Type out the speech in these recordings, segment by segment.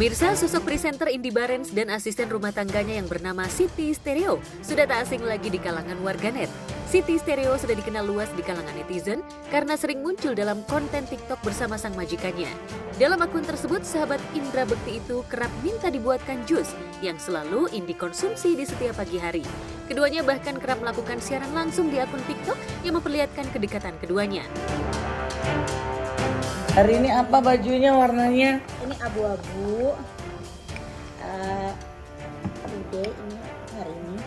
Pemirsa, sosok presenter Indy Barens dan asisten rumah tangganya yang bernama Siti Stereo sudah tak asing lagi di kalangan warganet. Siti Stereo sudah dikenal luas di kalangan netizen karena sering muncul dalam konten TikTok bersama sang majikannya. Dalam akun tersebut, sahabat Indra Bekti itu kerap minta dibuatkan jus yang selalu Indy konsumsi di setiap pagi hari. Keduanya bahkan kerap melakukan siaran langsung di akun TikTok yang memperlihatkan kedekatan keduanya. Hari ini apa bajunya warnanya? Ini abu-abu. Udah ini hari ini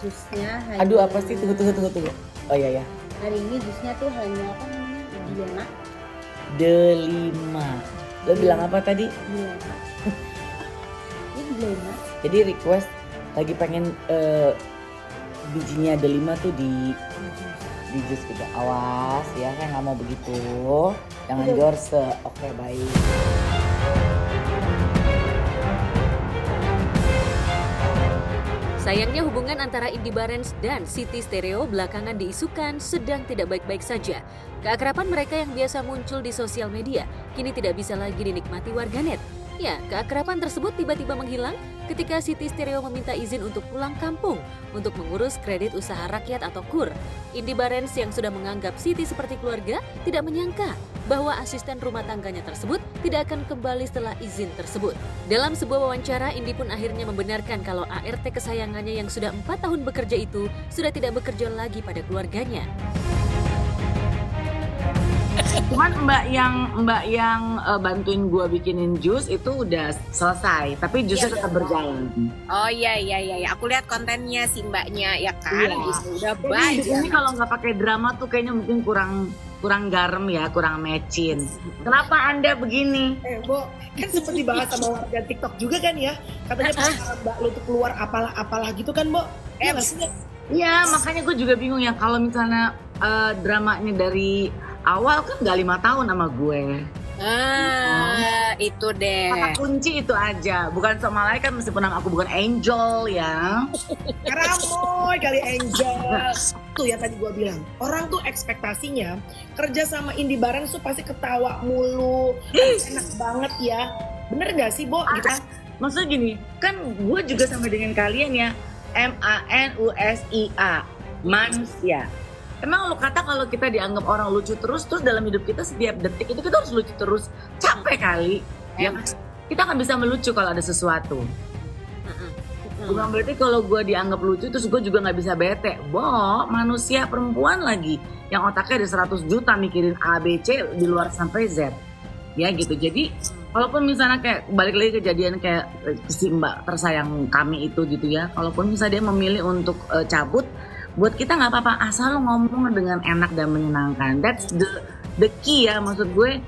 jusnya hanya. Aduh apa sih? Tunggu. Oh iya ya. Hari ini jusnya tuh hanya apa namanya? Dilema. Delima. Lo bilang apa tadi? Dilema. Ini dilema. Jadi request lagi pengen bijinya delima tuh di jus gitu. Awas ya, saya nggak mau begitu. Jangan jorse. Oke, baik. Sayangnya hubungan antara Indy Barens dan Siti Stereo belakangan diisukan sedang tidak baik-baik saja. Keakraban mereka yang biasa muncul di sosial media kini tidak bisa lagi dinikmati warganet. Ya, keakraban tersebut tiba-tiba menghilang ketika Siti Stereo meminta izin untuk pulang kampung untuk mengurus kredit usaha rakyat atau KUR. Indy Barens yang sudah menganggap Siti seperti keluarga tidak menyangka bahwa asisten rumah tangganya tersebut tidak akan kembali setelah izin tersebut. Dalam sebuah wawancara, Indy pun akhirnya membenarkan kalau ART kesayangannya yang sudah 4 tahun bekerja itu sudah tidak bekerja lagi pada keluarganya. Cuman mbak yang bantuin gua bikinin jus itu udah selesai, tapi jusnya tetap berjalan. Oh iya, aku lihat kontennya si mbaknya ya kan, Iya. gitu. Udah Jadi banyak. ini kalau nggak pakai drama tuh kayaknya mungkin kurang garam ya, kurang mecin. Kenapa Anda begini? Bo, kan sempat dibahas sama warga TikTok juga kan ya. Katanya pas Mbak lo tuh keluar apalah gitu kan, Bo. Iya nggak sih? Iya, makanya gue juga bingung ya kalau misalnya dramanya dari awal kan nggak 5 tahun sama gue. Itu deh. Kata kunci itu aja, bukan sama malaikat meskipun aku bukan angel ya. Karamoy kali Angel. Tuh ya tadi gue bilang, orang tuh ekspektasinya kerja sama Indy Barens tuh pasti ketawa mulu, enak banget ya. Bener gak sih, Bo? Gitu kan? Maksudnya gini, kan gue juga sama dengan kalian ya, MANUSIA, manusia. Emang lo kata kalau kita dianggap orang lucu terus dalam hidup kita setiap detik itu kita harus lucu terus, capek kali. Ya, kita akan bisa melucu kalau ada sesuatu. Bukan berarti kalau gue dianggap lucu terus gue juga nggak bisa bete. Manusia perempuan lagi yang otaknya ada 100 juta mikirin A, B, C di luar sampai Z. Ya gitu. Jadi walaupun misalnya kayak balik lagi kejadian kayak si mbak tersayang kami itu gitu ya. Kalaupun misalnya dia memilih untuk cabut, buat kita nggak apa-apa asal lo ngomong dengan enak dan menyenangkan. That's the key ya, maksud gue.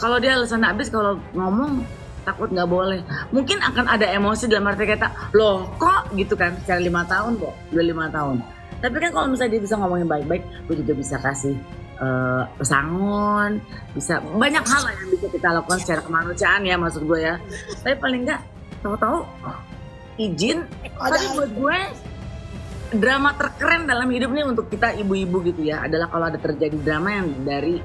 Kalau dia alasan habis, kalau ngomong takut nggak boleh. Mungkin akan ada emosi dalam arti kata, loh kok gitu kan, secara 5 tahun kok, udah 5 tahun. Tapi kan kalau misalnya dia bisa ngomongin baik-baik, gue juga bisa kasih pesangon, bisa banyak hal lah yang bisa kita lakukan secara kemanusiaan ya, maksud gue ya. Tapi paling nggak, tahu-tahu izin. Tapi buat gue drama terkeren dalam hidup nih untuk kita ibu-ibu gitu ya adalah kalau ada terjadi drama yang dari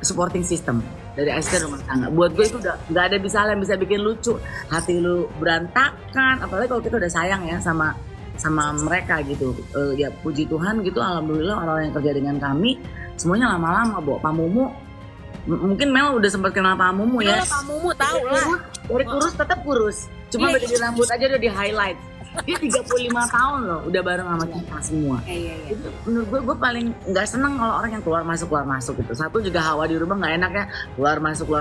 supporting system, dari asisten rumah tangga. Buat gue itu udah nggak ada hal yang bisa bikin lucu, hati lu berantakan, apalagi kalau kita udah sayang ya sama mereka gitu. Ya puji Tuhan gitu, alhamdulillah orang yang kerja dengan kami semuanya lama-lama, Pak Mumu. Mungkin Mel udah sempat kenal Pak Mumu ya. Pak Mumu tahu lah. Dari kurus tetap kurus, cuma beda di rambut aja udah di highlight. Dia 35 tahun loh, udah bareng sama kita semua. Iya. Itu menurut gue paling nggak seneng kalau orang yang keluar masuk gitu. Satu juga hawa di rumah nggak enak ya, keluar masuk.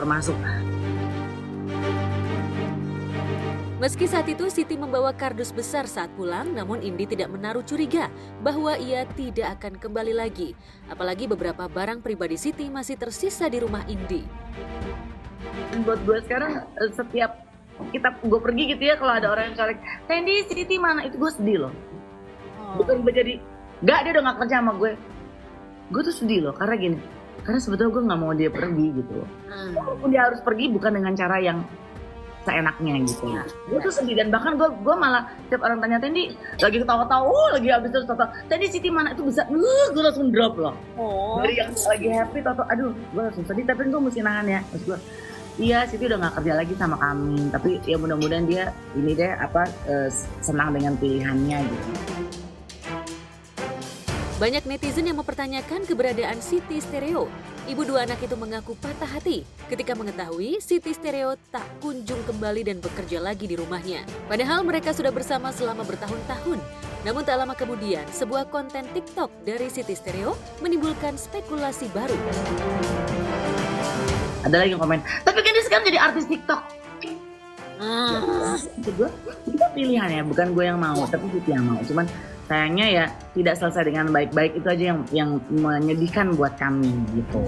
Meski saat itu Siti membawa kardus besar saat pulang, namun Indy tidak menaruh curiga bahwa ia tidak akan kembali lagi. Apalagi beberapa barang pribadi Siti masih tersisa di rumah Indy. Dan buat gue sekarang setiap gue pergi gitu ya, kalau ada orang yang colek, Sandy, Siti mana? Itu gue sedih loh. Bukan gue jadi, dia udah gak kerja sama gue. Gue tuh sedih loh, karena gini, karena sebetulnya gue gak mau dia pergi gitu loh. Walaupun dia harus pergi bukan dengan cara yang seenaknya gitu. Gue tuh sedih, dan bahkan gue malah setiap orang tanya, Sandy lagi ketawa-tawa, lagi habis terus tau, Sandy, Siti mana? Itu bisa, gue langsung drop loh. Dari yang lagi happy, aduh gue langsung sedih, tapi gue mesti nahan ya. Terus gue, iya Siti udah nggak kerja lagi sama kami, tapi ya mudah-mudahan dia ini deh senang dengan pilihannya gitu. Banyak netizen yang mempertanyakan keberadaan Siti Stereo. Ibu dua anak itu mengaku patah hati ketika mengetahui Siti Stereo tak kunjung kembali dan bekerja lagi di rumahnya. Padahal mereka sudah bersama selama bertahun-tahun. Namun tak lama kemudian, sebuah konten TikTok dari Siti Stereo menimbulkan spekulasi baru. Ada lagi yang komen, tapi kan dia sekarang jadi artis TikTok. Itu pilihan ya, bukan gue yang mau, tapi Siti yang mau. Cuman sayangnya ya tidak selesai dengan baik-baik, itu aja yang menyedihkan buat kami gitu.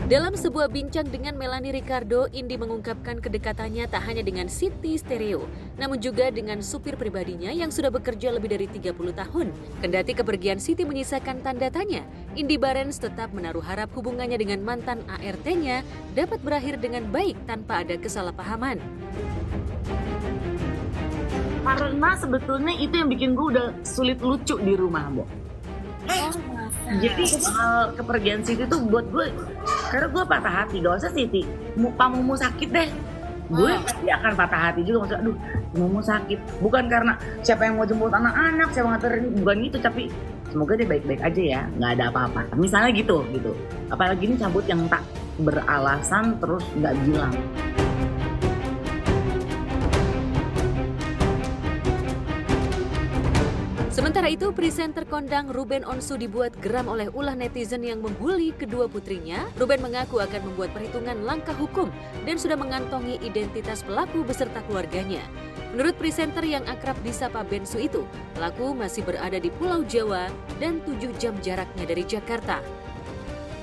Dalam sebuah bincang dengan Melanie Ricardo, Indi mengungkapkan kedekatannya tak hanya dengan Siti Stereo, namun juga dengan supir pribadinya yang sudah bekerja lebih dari 30 tahun. Kendati kepergian Siti menyisakan tanda tanya, Indi Barens tetap menaruh harap hubungannya dengan mantan ART-nya dapat berakhir dengan baik tanpa ada kesalahpahaman. Karena sebetulnya itu yang bikin gue udah sulit lucu di rumah, Bo. Jadi hal kepergian Siti tuh buat gue, karena gue patah hati, gak usah Siti, pamumu sakit deh. Gue pasti akan patah hati juga, maksudnya aduh pamumu sakit. Bukan karena siapa yang mau jemput anak-anak, siapa nganterin, bukan gitu, tapi semoga dia baik-baik aja ya, gak ada apa-apa. Misalnya gitu. Apalagi ini cabut yang tak beralasan terus gak bilang. Sementara itu, presenter kondang Ruben Onsu dibuat geram oleh ulah netizen yang membuli kedua putrinya. Ruben mengaku akan membuat perhitungan langkah hukum dan sudah mengantongi identitas pelaku beserta keluarganya. Menurut presenter yang akrab disapa Bensu itu, pelaku masih berada di Pulau Jawa dan 7 jam jaraknya dari Jakarta.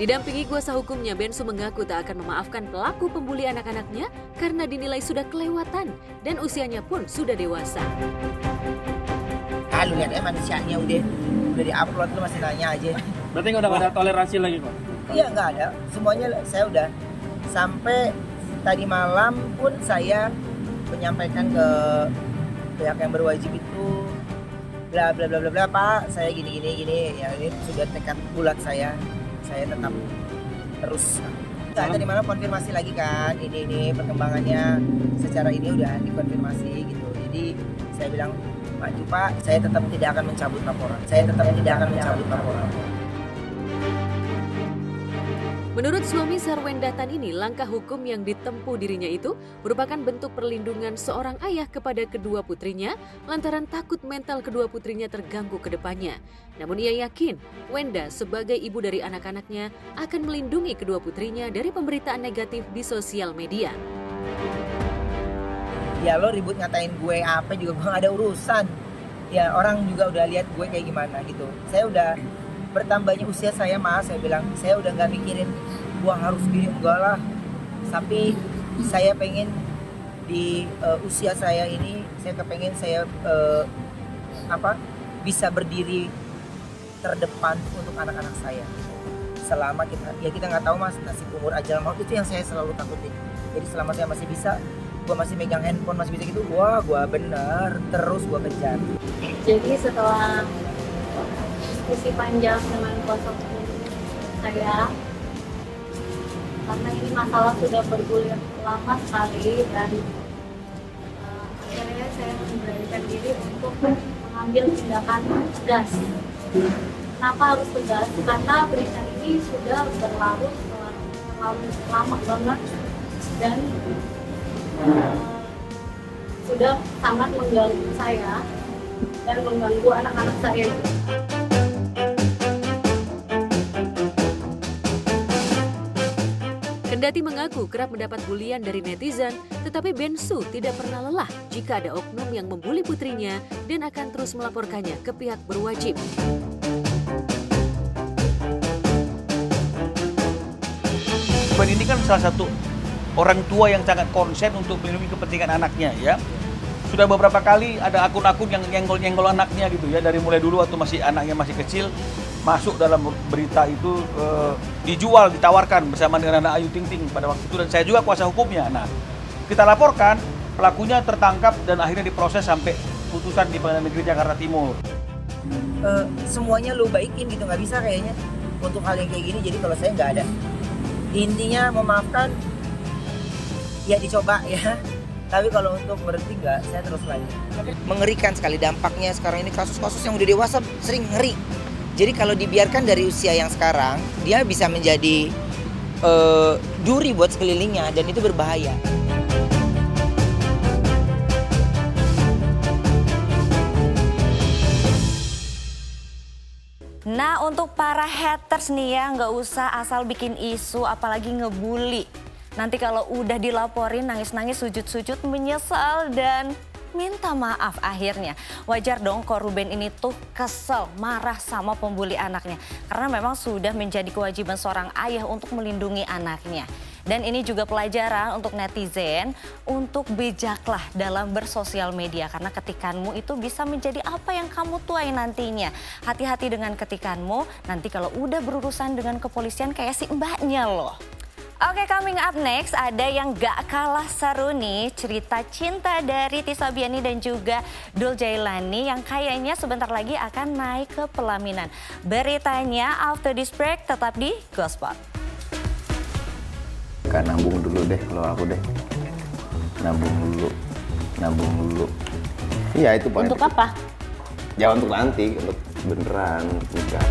Didampingi kuasa hukumnya, Bensu mengaku tak akan memaafkan pelaku pembuli anak-anaknya karena dinilai sudah kelewatan dan usianya pun sudah dewasa. Lu lihat manusianya udah di-upload, lu masih nanya aja. Berarti nggak ada toleransi lagi kok? Iya nggak ada, semuanya saya udah. Sampai tadi malam pun saya menyampaikan ke pihak yang berwajib itu bla bla bla bla bla, Pak, saya gini ya, ini sudah tekad bulat saya tetap terus. Nah, tadi malam konfirmasi lagi kan, ini perkembangannya secara ini udah dikonfirmasi gitu. Jadi saya bilang, Pak, saya tetap tidak akan mencabut laporan. Menurut suami Sarwendatan ini, langkah hukum yang ditempuh dirinya itu merupakan bentuk perlindungan seorang ayah kepada kedua putrinya lantaran takut mental kedua putrinya terganggu ke depannya. Namun ia yakin Wenda sebagai ibu dari anak-anaknya akan melindungi kedua putrinya dari pemberitaan negatif di sosial media. Ya lo ribut ngatain gue apa juga gue gak ada urusan. Ya orang juga udah lihat gue kayak gimana gitu. Saya udah bertambahnya usia saya, Mas, saya bilang saya udah gak mikirin gue harus gini, enggak lah. Tapi saya pengen di usia saya ini, saya kepengen saya bisa berdiri terdepan untuk anak-anak saya. Selama kita nggak tahu, Mas, nasib umur ajal maut itu yang saya selalu takutin. Jadi selama saya masih bisa, gue masih megang handphone, masih bisa gitu, gue bener terus gue kejar. Jadi setelah diskusi panjang dengan kuasa hukum saya, karena ini masalah sudah bergulir lama sekali, dan akhirnya saya memberanikan diri untuk mengambil tindakan tegas. Kenapa harus tegas? Karena berita ini sudah berlarut terlalu lama banget dan sudah sangat mengganggu saya dan mengganggu anak-anak saya. Kendati mengaku kerap mendapat bulian dari netizen, tetapi Bensu tidak pernah lelah jika ada oknum yang membuli putrinya dan akan terus melaporkannya ke pihak berwajib. Ruben ini kan salah satu orang tua yang sangat konsen untuk melindungi kepentingan anaknya ya. Sudah beberapa kali ada akun-akun yang nyenggol-nyenggol anaknya gitu ya, dari mulai dulu waktu anaknya masih kecil, masuk dalam berita itu dijual, ditawarkan bersama dengan anak Ayu Ting Ting pada waktu itu, dan saya juga kuasa hukumnya. Nah, kita laporkan, pelakunya tertangkap dan akhirnya diproses sampai putusan di Pengadilan Negeri Jakarta Timur. Semuanya lu baikin gitu, nggak bisa kayaknya untuk hal yang kayak gini. Jadi kalau saya nggak ada, intinya memaafkan, ya dicoba ya. Tapi kalau untuk berhenti enggak, saya terus lagi. Mengerikan sekali dampaknya sekarang ini, kasus-kasus yang udah dewasa sering ngeri. Jadi kalau dibiarkan dari usia yang sekarang, dia bisa menjadi duri buat sekelilingnya dan itu berbahaya. Nah, untuk para haters nih ya, nggak usah asal bikin isu apalagi ngebully. Nanti kalau udah dilaporin nangis-nangis sujud-sujud menyesal dan minta maaf akhirnya. Wajar dong kok Ruben ini tuh kesel, marah sama pembuli anaknya. Karena memang sudah menjadi kewajiban seorang ayah untuk melindungi anaknya. Dan ini juga pelajaran untuk netizen untuk bijaklah dalam bersosial media. Karena ketikanmu itu bisa menjadi apa yang kamu tuai nantinya. Hati-hati dengan ketikanmu, nanti kalau udah berurusan dengan kepolisian kayak si mbaknya loh. Oke, coming up next ada yang gak kalah seru nih, cerita cinta dari Tisa Biani dan juga Dul Jailani yang kayaknya sebentar lagi akan naik ke pelaminan. Beritanya after this break, tetap di Gospot. Gak nabung dulu deh kalau aku deh. Nabung dulu. Iya itu paling. Untuk apa? Ya untuk nanti, untuk beneran nikah.